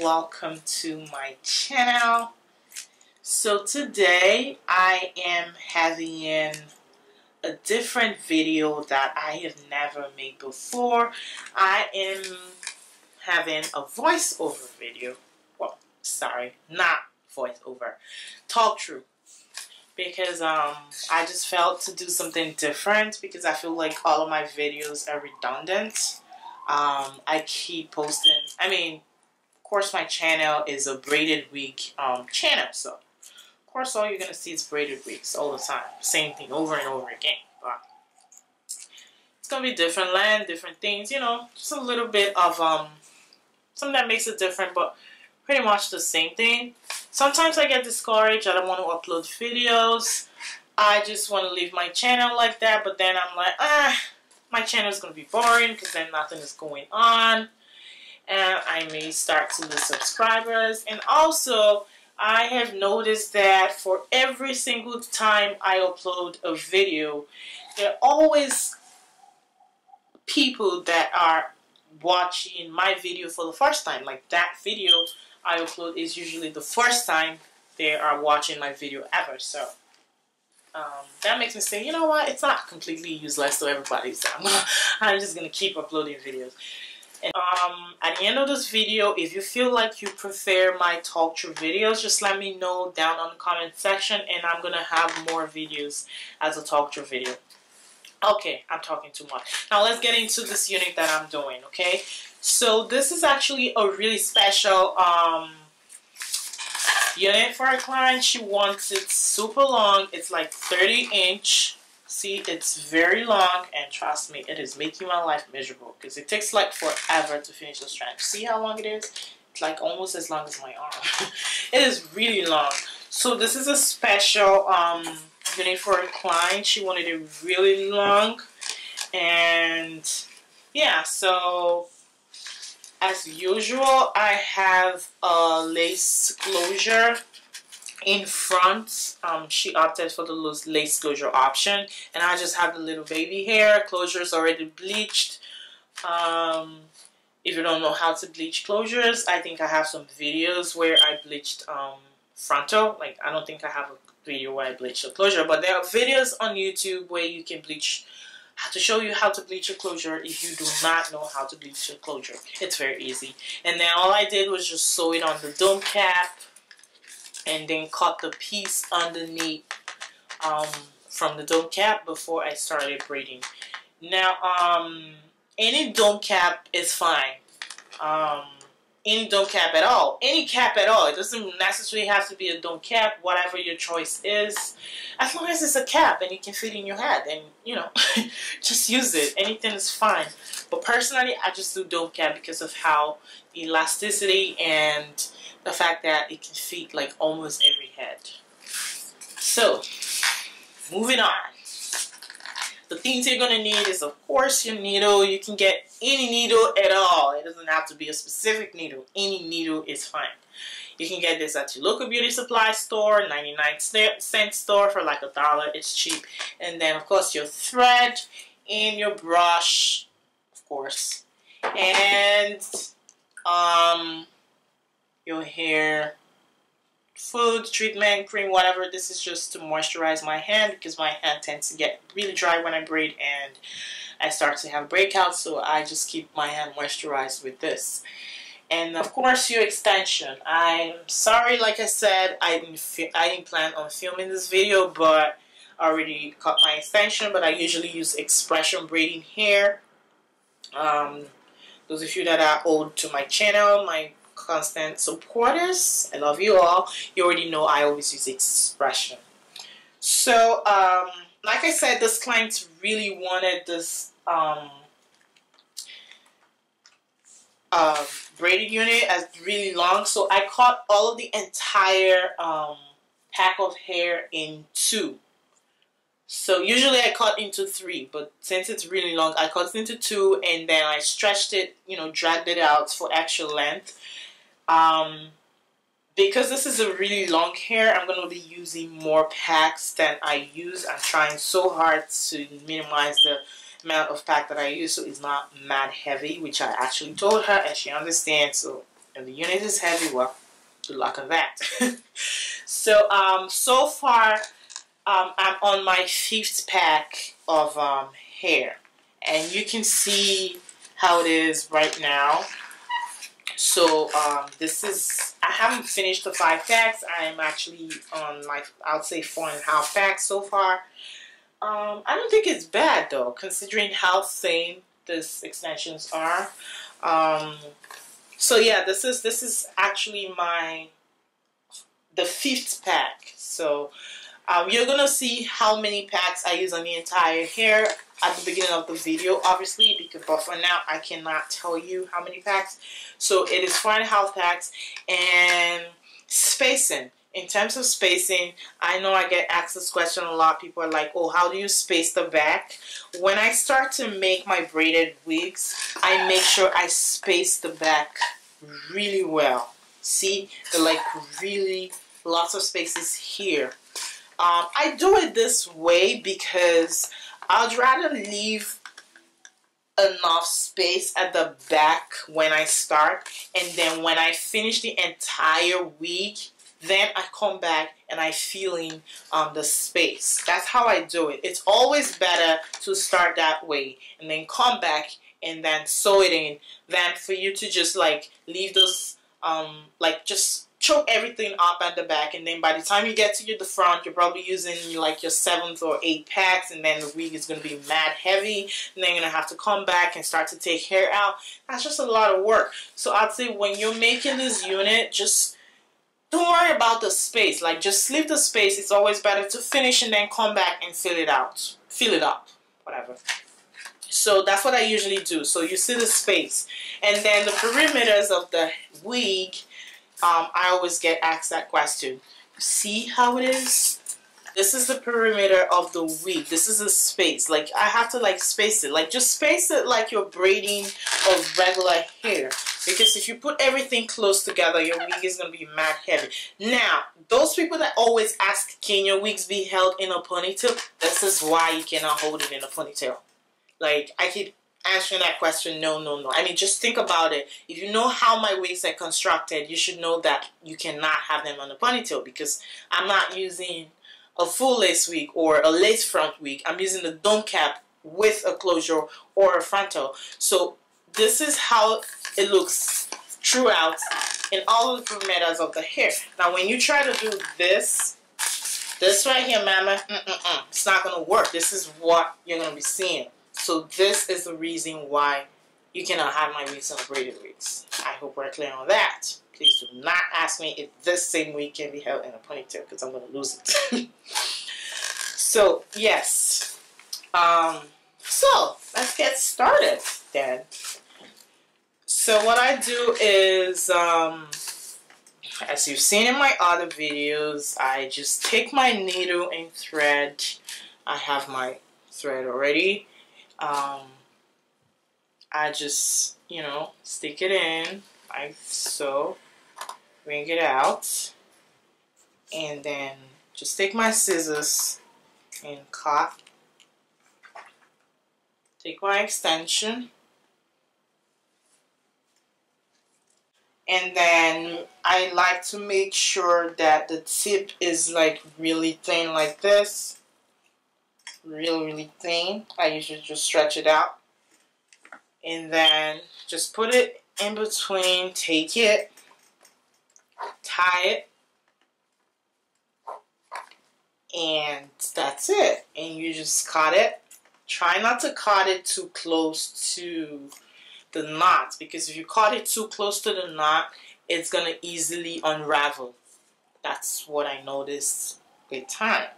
welcome to my channel. So today I am having a different video that I have never made before. I am having a voiceover video. Well, sorry, not voiceover, talk through. Because I just felt to do something different because I feel like all of my videos are redundant. I keep posting, of course my channel is a braided wig channel, so of course all you're gonna see is braided wigs all the time, same thing over and over again. But it's gonna be different land, different things, you know, just a little bit of something that makes it different, but pretty much the same thing. Sometimes I get discouraged, I don't want to upload videos, I just want to leave my channel like that, but then I'm like, my channel is going to be boring because then nothing is going on, and I may start to lose subscribers. And also, I have noticed that for every single time I upload a video, there are always people that are watching my video for the first time. Like that video I upload is usually the first time they are watching my video ever. So that makes me say, you know what, it's not completely useless to everybody, so I'm just gonna keep uploading videos. And at the end of this video, if you feel like you prefer my talk through videos, just let me know down on the comment section, and I'm gonna have more videos as a talk through video. Okay, I'm talking too much. Now let's get into this unit that I'm doing, okay? So this is actually a really special unit for a client. She wants it super long. It's like 30-inch. See, it's very long, and trust me, it is making my life miserable because it takes like forever to finish the strand. See how long it is? It's like almost as long as my arm. It is really long. So this is a special unit for a client. She wanted it really long, and yeah, so as usual, I have a lace closure in front. She opted for the lace closure option, and I just have the little baby hair. Closure is already bleached. If you don't know how to bleach closures, I think I have some videos where I bleached frontal. Like, I don't think I have a video where I bleached a closure, but there are videos on YouTube where you can bleach, to show you how to bleach a closure if you do not know how to bleach a closure. It's very easy. And then all I did was just sew it on the dome cap and then cut the piece underneath from the dome cap before I started braiding. Now, any dome cap is fine. Any dome cap at all. Any cap at all. It doesn't necessarily have to be a dome cap, whatever your choice is. As long as it's a cap and it can fit in your head, and you know, just use it. Anything is fine. But personally, I just do dome cap because of how the elasticity and the fact that it can fit like almost every head. So, moving on. The things you're going to need is, of course, your needle. You can get any needle at all. It doesn't have to be a specific needle. Any needle is fine. You can get this at your local beauty supply store, 99-cent store for like $1. It's cheap. And then, of course, your thread and your brush, of course. And your hair food, treatment, cream, whatever. This is just to moisturize my hand because my hand tends to get really dry when I braid and I start to have breakouts, so I just keep my hand moisturized with this. And of course your extension. I'm sorry, like I said, I didn't plan on filming this video, but I already cut my extension, but I usually use expression braiding hair. Those of you that are old to my channel, my constant supporters, I love you all. You already know I always use expression. So like I said, this client really wanted this braided unit as really long, so I cut all of the entire pack of hair in 2. So usually I cut into 3, but since it's really long, I cut into 2, and then I stretched it, you know, dragged it out for extra length. Because this is a really long hair, I'm going to be using more packs than I use. I'm trying so hard to minimize the amount of pack that I use so it's not mad heavy, which I actually told her and she understands. So If the unit is heavy, well, good luck on that. So so far I'm on my 5th pack of hair, and you can see how it is right now. So this is, I haven't finished the 5 packs. I'm actually on my, I would say 4.5 packs so far. I don't think it's bad though, considering how thin these extensions are. So yeah, this is actually the 5th pack. So you're gonna see how many packs I use on the entire hair at the beginning of the video, obviously, but for now I cannot tell you how many packs. So it is 4.5 packs. And spacing. In terms of spacing, I know I get asked this question a lot. People are like, oh, how do you space the back? When I start to make my braided wigs, I make sure I space the back really well. See, they're like really lots of spaces here. I do it this way because I'd rather leave enough space at the back when I start, and then when I finish the entire wig, then I come back and I feeling the space. That's how I do it. It's always better to start that way and then come back and then sew it in than for you to just like leave those like just choke everything up at the back, and then by the time you get to the front, you're probably using like your 7th or 8th packs, and then the wig is going to be mad heavy, and then you're going to have to come back and start to take hair out. That's just a lot of work. So I'd say when you're making this unit, just don't worry about the space. Like, just leave the space. It's always better to finish and then come back and fill it out. Fill it up. Whatever. So that's what I usually do. So you see the space. And then the perimeters of the wig, I always get asked that question. See how it is? This is the perimeter of the wig. This is the space. Like, I have to like space it. Like, just space it like you're braiding of regular hair. Because if you put everything close together, your wig is going to be mad heavy. Now, those people that always ask, can your wigs be held in a ponytail? This is why you cannot hold it in a ponytail. Like, I keep answering that question, no, no, no. I mean, just think about it. If you know how my wigs are constructed, you should know that you cannot have them on a ponytail, because I'm not using a full lace wig or a lace front wig. I'm using the dome cap with a closure or a frontal. So this is how it looks throughout in all of the perimeters of the hair. Now, when you try to do this right here, mama, it's not going to work. This is what you're going to be seeing. So this is the reason why you cannot have my wigs on braided wigs. I hope we're clear on that. Please do not ask me if this same wig can be held in a ponytail, because I'm going to lose it. So, yes. So, let's get started then. So, what I do is, as you've seen in my other videos, I just take my needle and thread. I have my thread already. I just, you know, stick it in like so, bring it out, and then just take my scissors and cut. Take my extension, and then I like to make sure that the tip is like really thin, like this. Really thin. I usually just stretch it out, and then just put it in between, take it, tie it, and that's it. And you just cut it. Try not to cut it too close to the knot, because if you cut it too close to the knot, it's gonna easily unravel. That's what I noticed with time.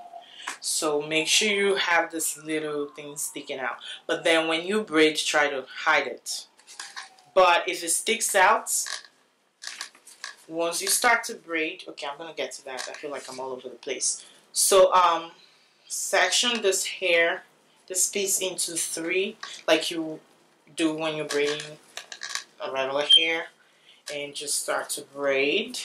So make sure you have this little thing sticking out. But then when you braid, try to hide it. But if it sticks out, once you start to braid, okay, I'm going to get to that. I feel like I'm all over the place. So section this hair, this piece into 3, like you do when you're braiding a regular hair. And just start to braid.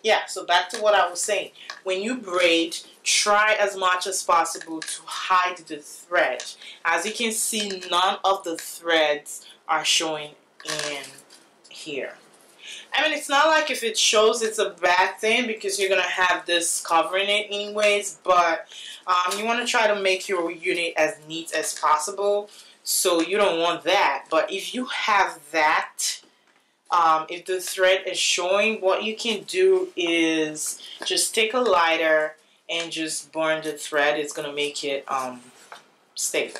yeah, so back to what I was saying. When you braid, try as much as possible to hide the thread. As you can see, none of the threads are showing in here. I mean, it's not like if it shows it's a bad thing because you're going to have this covering it anyways, but you want to try to make your unit as neat as possible, so you don't want that. But if you have that, if the thread is showing, what you can do is just take a lighter and just burn the thread. It's going to make it stay.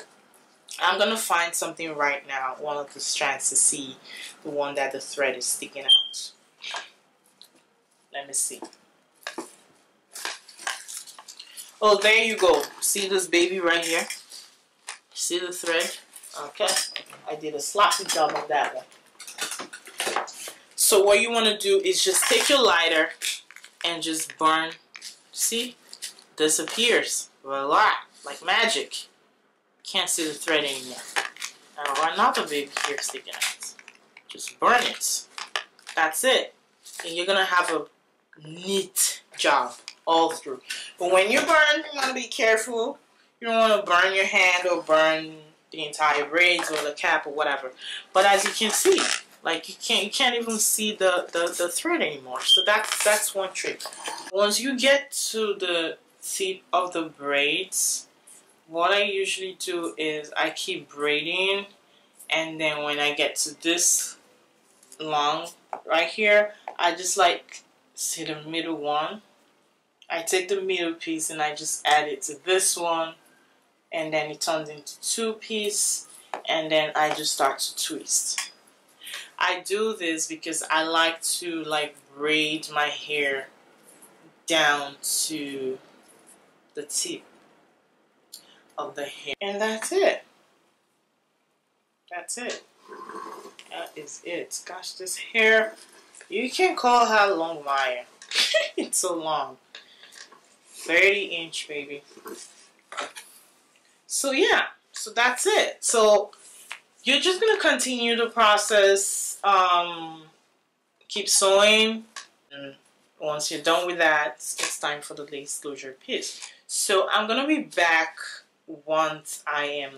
I'm going to find something right now, one of the strands, to see the one that the thread is sticking out. Let me see. Oh, there you go. See this baby right here? See the thread? Okay. I did a sloppy job on that one. So what you want to do is just take your lighter and just burn. See? Disappears. Voila. Like magic. Can't see the thread anymore. Now another baby here sticking out. Just burn it. That's it. And you're going to have a neat job all through. But when you burn, you want to be careful. You don't want to burn your hand or burn the entire braids or the cap or whatever. But as you can see, like you can't even see the thread anymore. So that's one trick. Once you get to the tip of the braids, what I usually do is I keep braiding, and then when I get to this long right here, I just like see the middle one. I take the middle piece and I just add it to this one, and then it turns into two pieces, and then I just start to twist. I do this because I like to braid my hair down to the tip of the hair, and that's it. That's it. That is it. Gosh, this hair, you can't call how long mine. It's so long. 30-inch, baby. So yeah, so that's it. So you're just gonna continue the process. Keep sewing, and once you're done with that, it's time for the lace closure piece. So I'm gonna be back once I am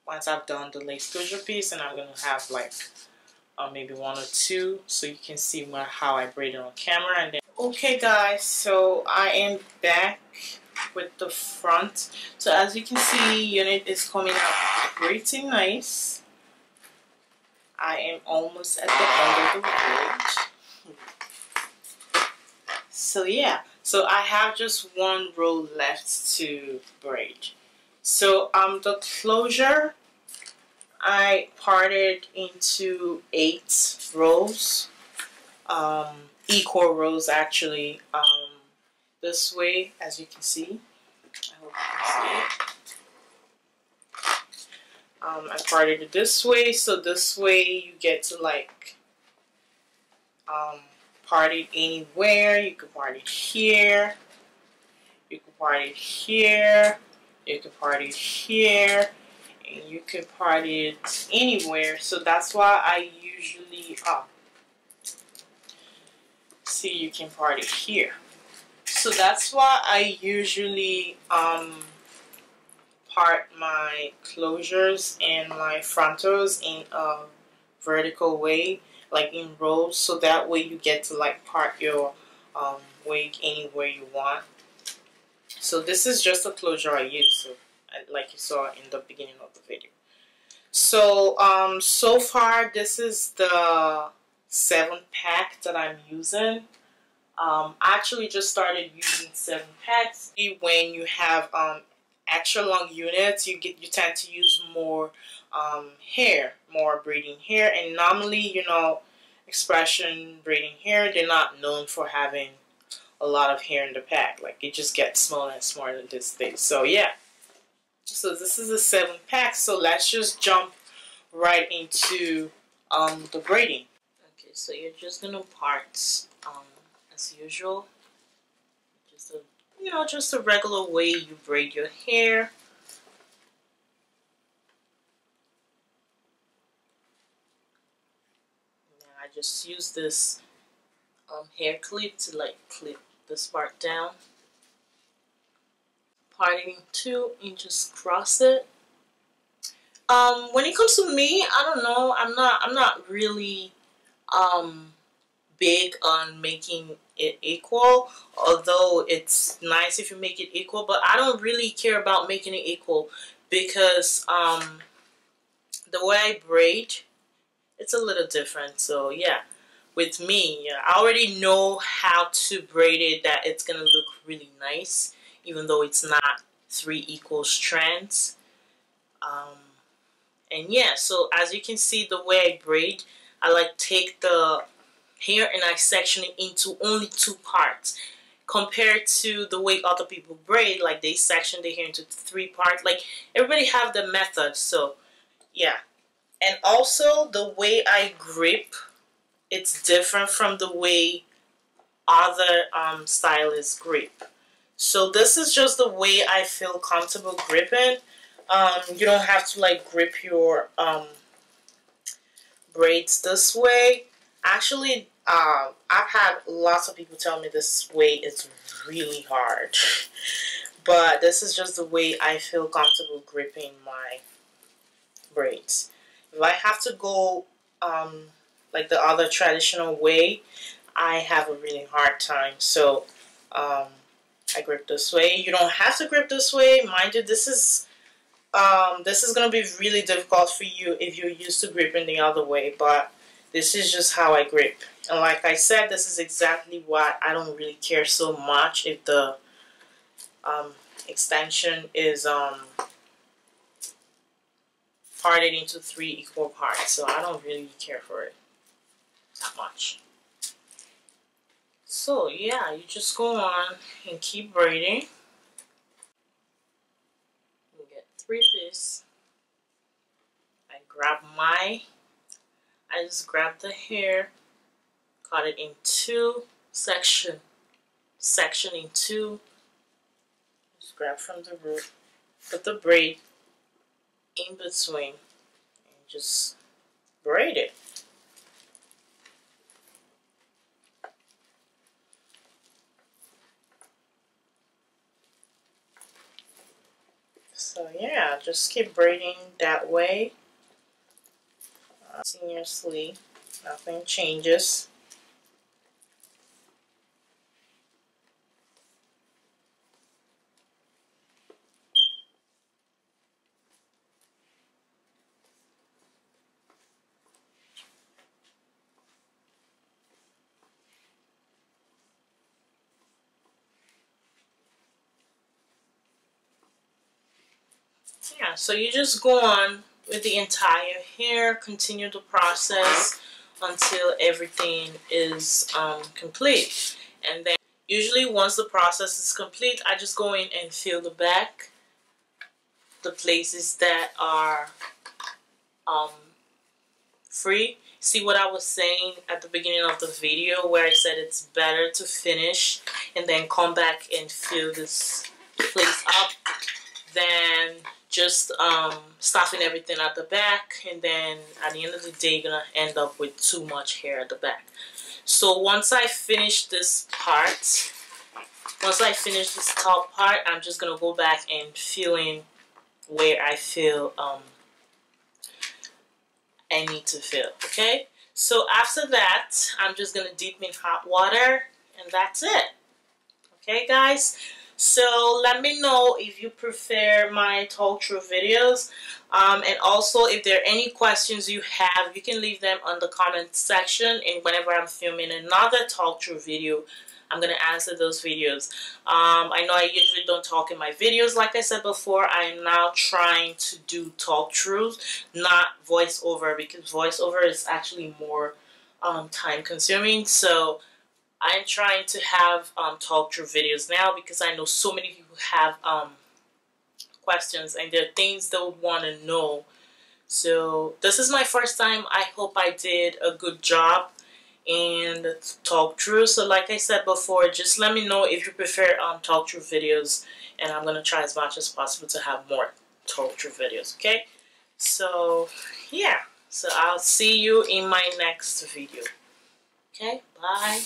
once I've done the lace closure piece, and I'm gonna have maybe one or two so you can see how I braid it on camera. And then okay guys, so I am back with the front. So as you can see, unit is coming out pretty nice. I am almost at the end of the braid. So yeah, so I have just one row left to braid. So the closure, I parted into 8 rows, equal rows actually, this way, as you can see. I hope you can see it. I parted it this way, so this way you get to part it anywhere. You can part it here, you can part it here, you can part it here, and you can part it anywhere. So that's why I usually see, you can part it here. So that's why I usually part my closures and my frontals in a vertical way, like in rows, so that way you get to part your wig anywhere you want. So this is just a closure I use, so like you saw in the beginning of the video. So so far this is the 7-pack that I'm using. I actually just started using 7 packs. When you have extra long units, you tend to use more hair, more braiding hair, and normally, you know, Expression braiding hair, they're not known for having a lot of hair in the pack. Like, it just gets smaller and smaller this day. So yeah, so this is a 7-pack. So let's just jump right into the braiding. Okay, so you're just gonna part as usual, just a regular way you braid your hair. And I just use this hair clip to like clip this part down. Part it in two and just cross it. When it comes to me, I don't know. I'm not really big on making it equal, although it's nice if you make it equal, but I don't really care about making it equal because the way I braid, it's a little different. So yeah, with me, yeah, I already know how to braid it that it's gonna look really nice, even though it's not 3 equal strands. And yeah, so as you can see, the way I braid, I like take the hair and I section it into only 2 parts, compared to the way other people braid, like they section the hair into 3 parts. Like everybody have the method. So yeah, and also the way I grip, it's different from the way other stylists grip. So this is just the way I feel comfortable gripping. You don't have to like grip your braids this way. Actually, I've had lots of people tell me this way is really hard. But this is just the way I feel comfortable gripping my braids. If I have to go like the other traditional way, I have a really hard time. So I grip this way. You don't have to grip this way. Mind you, this is going to be really difficult for you if you're used to gripping the other way, but this is just how I grip. And like I said, this is exactly what I don't really care so much if the extension is parted into 3 equal parts. So I don't really care for it that much. So yeah, you just go on and keep braiding. You get 3 pieces. I just grab the hair, cut it in 2 section in 2. Just grab from the root, put the braid in between, and just braid it. So yeah, just keep braiding that way. Continuously, nothing changes. Yeah, so you just go on with the entire hair, continue the process until everything is complete. And then usually once the process is complete, I just go in and fill the back, the places that are free. See what I was saying at the beginning of the video where I said it's better to finish and then come back and fill this place up than just stuffing everything at the back, and then at the end of the day you're gonna end up with too much hair at the back. So once I finish this part, once I finish this top part, I'm just gonna go back and fill in where I feel I need to fill. Okay, so after that I'm just gonna dip in hot water, and that's it. Okay guys, so let me know if you prefer my talk through videos, and also if there are any questions you have, you can leave them on the comment section, and whenever I'm filming another talk through video, I'm going to answer those videos. I know I usually don't talk in my videos like I said before. I'm now trying to do talk throughs, not voiceover, because voiceover is actually more time consuming. So I'm trying to have talk through videos now, because I know so many people have questions and there are things they would want to know. So this is my first time. I hope I did a good job and talk through. So like I said before, just let me know if you prefer talk through videos, and I'm gonna try as much as possible to have more talk through videos. Okay, so yeah, so I'll see you in my next video. Okay. Okay, bye.